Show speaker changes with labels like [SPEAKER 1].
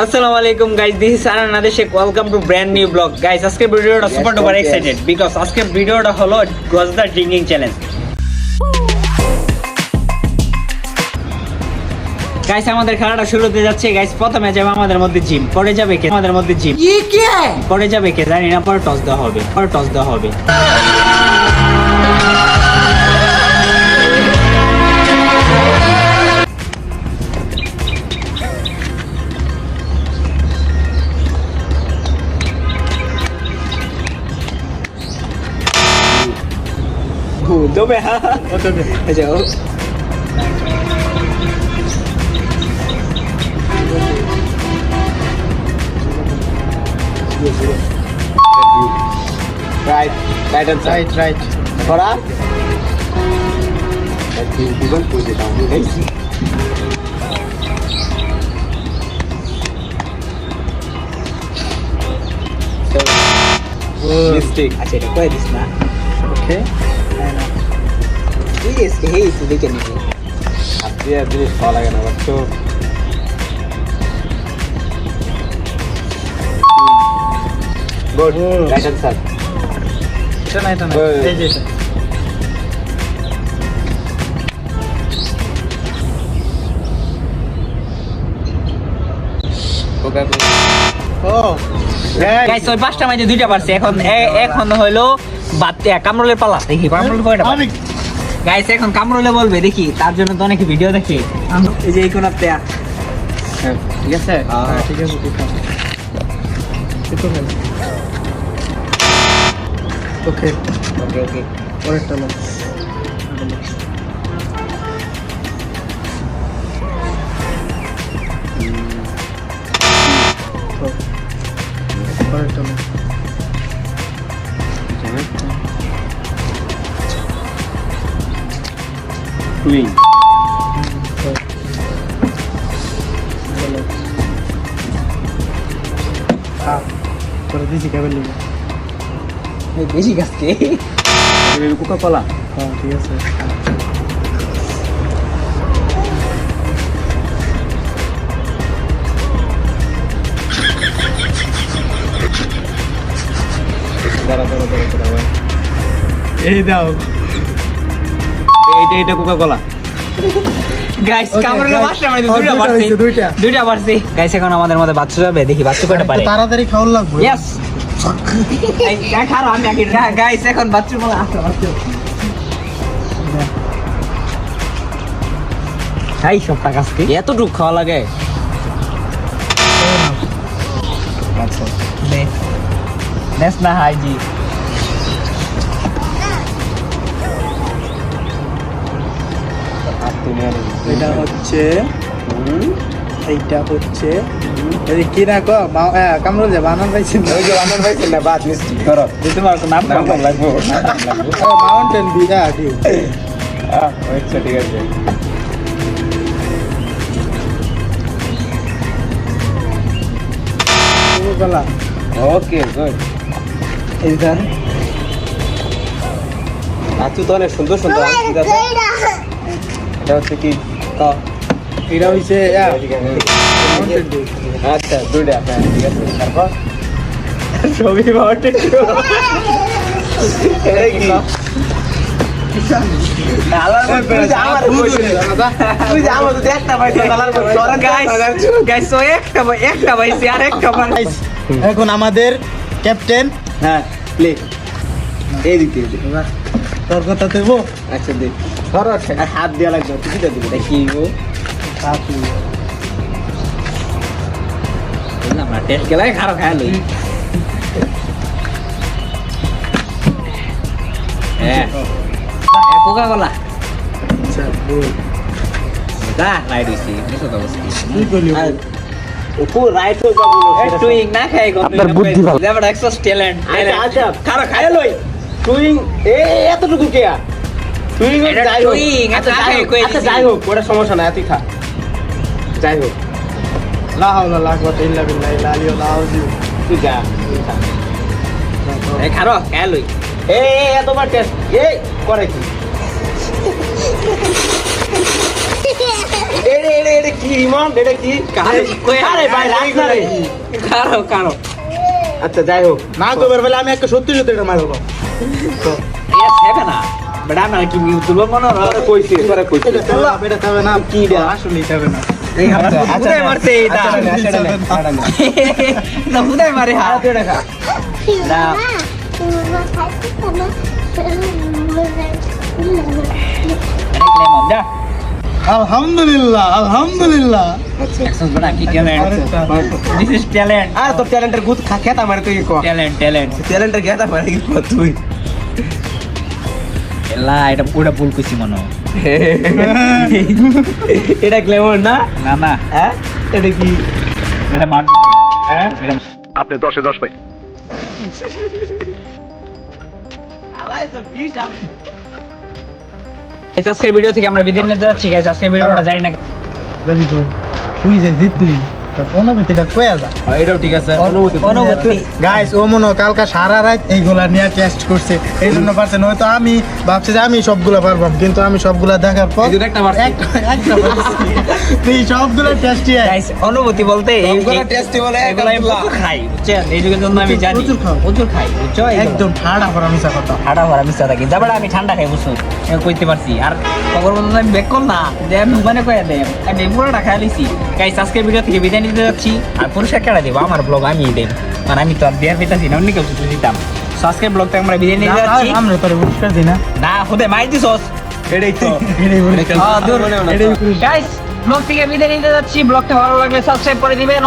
[SPEAKER 1] আসসালামু আলাইকুম guys, this is আনান নাদেশেক, welcome to brand new blog. Guys আজকের ভিডিওটা সুপার ডুপার এক্সাইটেড বিকজ আজকের ভিডিওটা হলো গজদা ড্রিঙ্কিং চ্যালেঞ্জ। গাইস আমাদের খেলাটা শুরু হতে যাচ্ছে। গাইস প্রথমে যাবে আমাদের মধ্যে জিম, পরে যাবে কে আমাদের মধ্যে জিম, পরে যাবে কে জানি না, পরে টস দেওয়া হবে। Dove ha? Jauh. Right and right. Kora? Bukan puji kamu guys. Mistake. Acha ini kau edis na. Okay. Yes, hey, itu dia ni. Abdi sekolah lagi nak waktu. Good. Right answer. Itu na. Hey. Okay. Oh. Guys, ওই পাঁচটা মাঝে দুইটা পারছে। এখন হলো বাতে কামরুলের পালা। দেখি কামরুল কয়টা পারে। গাইস এখন কামরুলে বলবে, দেখি তার জন্য তো অনেক ভিডিও দেখি। এই যে এই কোন আপতে ঠিক আছে? হ্যাঁ ঠিক আছে। ওকে পরেরটা লো। পরেরটা লো। Queen. Por dice que verlo. Beshi gaske. Bebe Coca-Cola. ঠিক আছে। দাঁড়া। এই দাও। এটা কোকা-কোলা। গাইস কামরুলের মাস্টার মানে দুইটা পারছি। গাইস এখন আমাদের মধ্যে বাচ্চা যাবে, দেখি বাচ্চা কয়টা পারে। তাড়াতাড়ি খাওয়া লাগবে। यस এই খারো আমি আগে। গাইস এখন বাচ্চা বলা আছে বাচ্চা। এই সব টাকা আজকে এতটুকু খাওয়া লাগে। আচ্ছা দেখ না হাইজি। এটা হচ্ছে কি না কামরুল যে বানান পাইছেন না বাদ মিষ্টি করো তোমার নাম লাগবো মাউন্টেন বিয়া ডিউ। আচ্ছা ঠিক আছে। Okay good. এইবার আচ্ছা তো অনেক সুন্দর এটা হচ্ছে কি এটা হচ্ছে আচ্ছা দুইটা। হ্যাঁ ঠিক আছে। তারপর ছবি মাউন্টেন এখন আমাদের ক্যাপ্টেন। হ্যাঁ প্লে এই দিকে তোর কথা দেবো। আচ্ছা দেখ হাত দেওয়া লাগবে। কিছুটা দিবি দেখি আমরা টেস্ট গেলে খারো খায়াল কোকা-কোলা। আচ্ছা দা রাইট হইছি নিছো তো বসি ও রাইট হই বাবু টুইং না খাই গো। আপনার বুদ্ধি ভালো। যেমন এক্সট্রা ট্যালেন্ট। আচ্ছা খারো খায়াল হই টুইং এতটুকু কেয়া টুইং যাই হোক। আচ্ছা যাই হোক ওটা সমস্যা না, এতই খা যাই হোক। লা হাওলা লা কুওয়াতা ইল্লা বিল্লাহ লা ইলাহা ইল্লা হুয়া। তুই যা এই খারো খায়াল হই। এতবার টেস্ট এই করে কি
[SPEAKER 2] এটা কি ইমন এটা কি
[SPEAKER 1] আরে ভাই রাখ না রে কারো
[SPEAKER 2] আচ্ছা যাই হোক
[SPEAKER 3] না তো বেলা আমি একটা সত্যি সত্যি এটা মারবো
[SPEAKER 1] ইয়া সেবে না বড় না কি তুলব মনে
[SPEAKER 2] তোরে কইছি
[SPEAKER 3] এটা খাবে না
[SPEAKER 2] কি রে?
[SPEAKER 3] আসলে খাবে না
[SPEAKER 1] বুদাই মারতে এটা না বুদাই মারে হা না লেমন দা
[SPEAKER 3] আলহামদুলিল্লাহ
[SPEAKER 1] একশন বড় কি ট্যালেন্ট দিস ইজ ট্যালেন্ট
[SPEAKER 2] আর তোর ট্যালেন্টের গুদ খেতা মারে তুই কো
[SPEAKER 1] ট্যালেন্ট
[SPEAKER 2] ট্যালেন্টের খেতা মারে কি কো তুই
[SPEAKER 1] এলা এটা পুরো ভুল কইছি মনে
[SPEAKER 2] এটা ক্লেমন না
[SPEAKER 1] না না
[SPEAKER 2] হ্যাঁ এটা কি
[SPEAKER 1] এটা মান হ্যাঁ
[SPEAKER 4] আপনি 10-এ 10 পাই
[SPEAKER 1] আজকের ভিডিও থেকে আমরা বিদায় নিতে যাচ্ছি গাইস আজকের ভিডিওটা জানি না
[SPEAKER 3] তুই যে জিতবি অনুভূতিটা কয়ে যা
[SPEAKER 2] এটাও ঠিক আছে
[SPEAKER 1] অনুভূতি
[SPEAKER 3] গাইস ও মনে হয় কালকা সারা রাত এইগুলা নিয়ে টেস্ট করছে এই জন্য পারছে নয়তো আমি ভাবছি যে আমি সবগুলা পারবাম কিন্তু আমি সবগুলা দেখার পর
[SPEAKER 2] এই দুটো একটা পারছি।
[SPEAKER 3] একটা পারছি। তুই সবগুলা টেস্টি
[SPEAKER 1] গাইস অনুভূতি বলতে
[SPEAKER 2] সবগুলো টেস্টি বলে
[SPEAKER 1] এগুলো আমি প্রচুর খাই বুঝছেন এই যুগের জন্য আমি জানি
[SPEAKER 3] প্রচুর খাও।
[SPEAKER 1] প্রচুর খাই বুঝছো
[SPEAKER 3] একদম ঠাড়া ভরা মিশা কথা
[SPEAKER 1] ঠাডা ভরা মিশা থাকি যাবার আমি ঠান্ডা খাই বুঝছো আমি কইতে পারছি আর খবর মতো আমি বেক কর না যে আমি মানে কয়ে দেয় আমি পুরোটা খাই লিছি গাইস আজকের ভিডিও থেকে বিদায় নিতে যাচ্ছি আর পুরস্কার কেটে দেবো আমার ব্লগ আমি দেব মানে আমি তো আর দেয়ার পেতাছি না অন্য কেউ কিছু দিতাম So, আজকের ব্লগটা আমরা বিদায় নিতে যাচ্ছি
[SPEAKER 3] আমরা তোর পুরস্কার দিই না
[SPEAKER 1] না খুদে মাই দিছস
[SPEAKER 2] এটাই তো
[SPEAKER 3] এটাই পুরস্কার।
[SPEAKER 2] দূর মনে হয় না।
[SPEAKER 1] গাইস ব্লগ থেকে বিদায় নিতে যাচ্ছি ব্লগটা ভালো লাগলে সাবস্ক্রাইব করে দিবেন